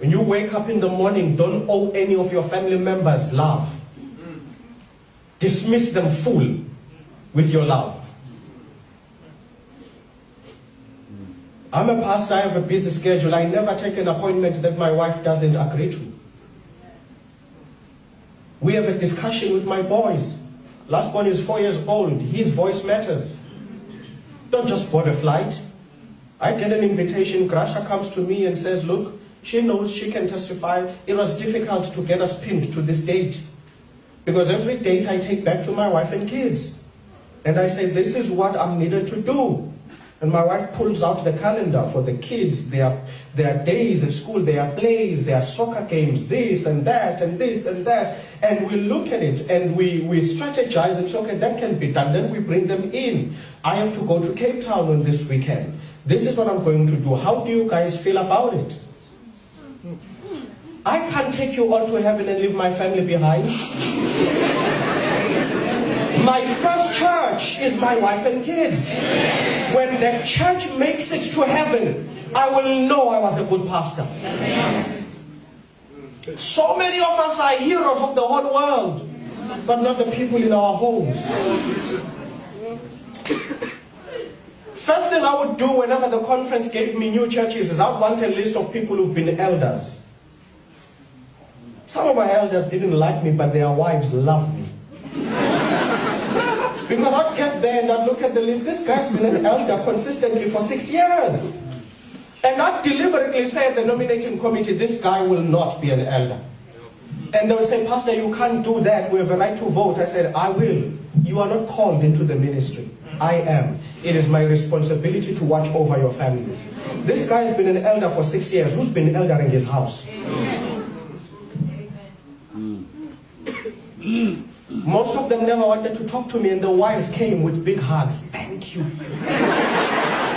When you wake up in the morning, don't owe any of your family members love. Dismiss them full with your love. I'm a pastor, I have a busy schedule. I never take an appointment that my wife doesn't agree to. We have a discussion with my boys. Last one is 4 years old. His voice matters. Don't just board a flight. I get an invitation. Gracia comes to me and says, look, she knows she can testify. It was difficult to get us pinned to this date. Because every date I take back to my wife and kids. And I say, this is what I'm needed to do. And my wife pulls out the calendar for the kids. There are days at school, there are plays, there are soccer games, this and that and this and that. And we look at it and we strategize and say, okay, that can be done. Then we bring them in. I have to go to Cape Town on this weekend. This is what I'm going to do. How do you guys feel about it? I can't take you all to heaven and leave my family behind. My first church is my wife and kids. When the church makes it to heaven, I will know I was a good pastor. So many of us are heroes of the whole world, but not the people in our homes. First thing I would do whenever the conference gave me new churches is I want a list of people who've been elders. Some of my elders didn't like me, but their wives loved me. Because I'd get there and I'd look at the list. This guy's been an elder consistently for 6 years. And I'd deliberately say at the nominating committee, this guy will not be an elder. And they would say, Pastor, you can't do that. We have a right to vote. I said, I will. You are not called into the ministry. I am. It is my responsibility to watch over your families. This guy has been an elder for 6 years. Who's been eldering his house? Most of them never wanted to talk to me, and the wives came with big hugs. Thank you.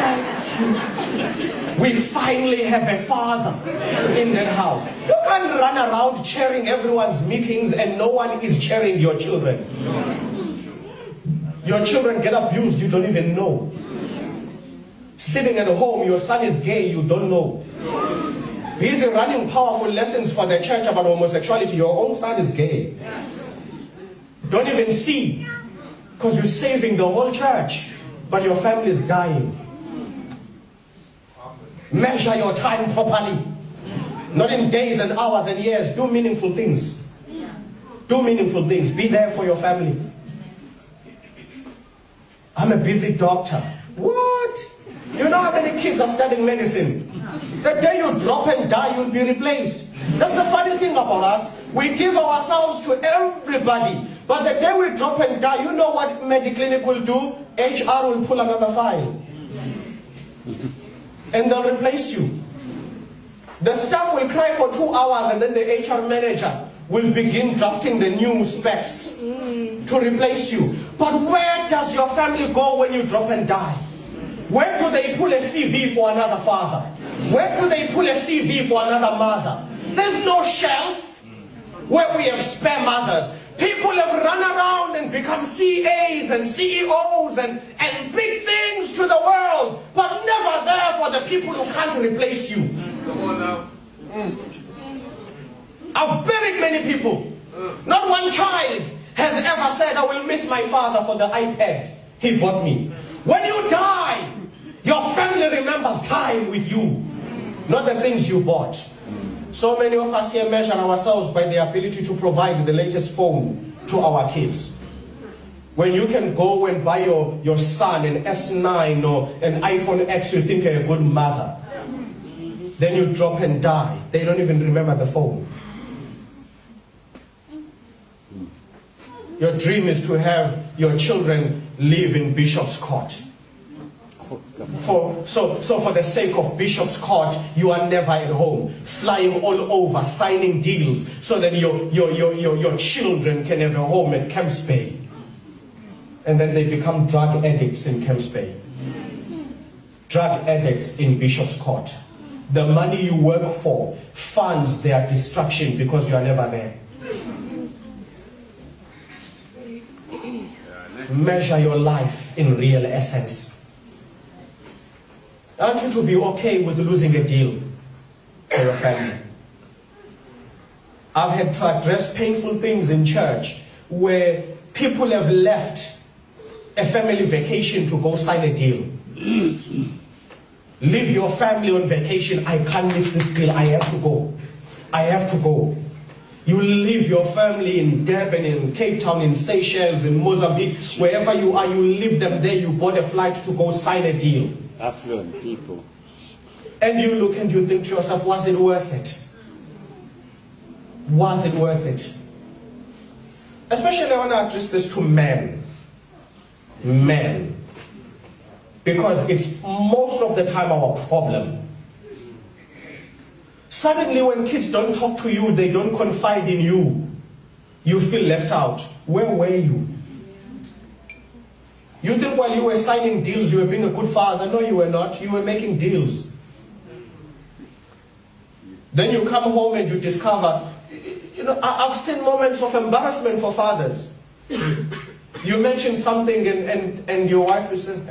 Thank you. We finally have a father in that house. You can't run around chairing everyone's meetings and no one is chairing your children. Your children get abused, you don't even know. Sitting at home, your son is gay, you don't know. Busy running powerful lessons for the church about homosexuality, your own son is gay. Don't even see, because you're saving the whole church, but your family is dying. Measure your time properly. Not in days and hours and years. Do meaningful things. Do meaningful things. Be there for your family. I'm a busy doctor. What? You know how many kids are studying medicine? The day you drop and die, you'll be replaced. That's the funny thing about us. We give ourselves to everybody. But the day we drop and die, you know what Mediclinic will do? HR will pull another file. And they'll replace you. The staff will cry for 2 hours and then the HR manager will begin drafting the new specs to replace you. But where does your family go when you drop and die? Where do they pull a CV for another father? Where do they pull a CV for another mother? There's no shelf where we have spare mothers. People have run around and become CAs and CEOs and big things to the world, but never there for the people who can't replace you. Come on now. I've buried many people. Not one child has ever said, I will miss my father for the iPad he bought me. When you die, your family remembers time with you, not the things you bought. So many of us here measure ourselves by the ability to provide the latest phone to our kids. When you can go and buy your son an S9 or an iPhone X, you think you're a good mother. Then you drop and die. They don't even remember the phone. Your dream is to have your children live in Bishop's Court. So for the sake of Bishop's Court, you are never at home, flying all over, signing deals, so that your children can have a home at Camps Bay. And then they become drug addicts in Camps Bay. Drug addicts in Bishop's Court. The money you work for funds their destruction because you are never there. Measure your life in real essence. I want you to be okay with losing a deal for your family. I've had to address painful things in church where people have left a family vacation to go sign a deal. Leave your family on vacation. I can't miss this deal. I have to go. I have to go. You leave your family in Durban, in Cape Town, in Seychelles, in Mozambique, wherever you are, you leave them there. You bought a flight to go sign a deal. Affluent people. And you look and you think to yourself, was it worth it? Was it worth it? Especially I want to address this to men. Men. Because it's most of the time our problem. Suddenly when kids don't talk to you, they don't confide in you, you feel left out. Where were you? You think while you were signing deals, you were being a good father. No, you were not. You were making deals. Then you come home and you discover, I've seen moments of embarrassment for fathers. You mention something and your wife says,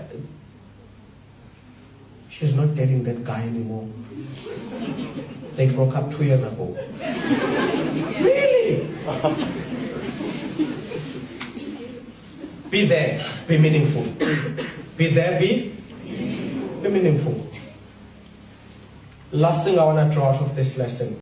she's not dating that guy anymore. They broke up 2 years ago. Really? Be there, be meaningful. Be there, be meaningful. Last thing I want to draw out of this lesson.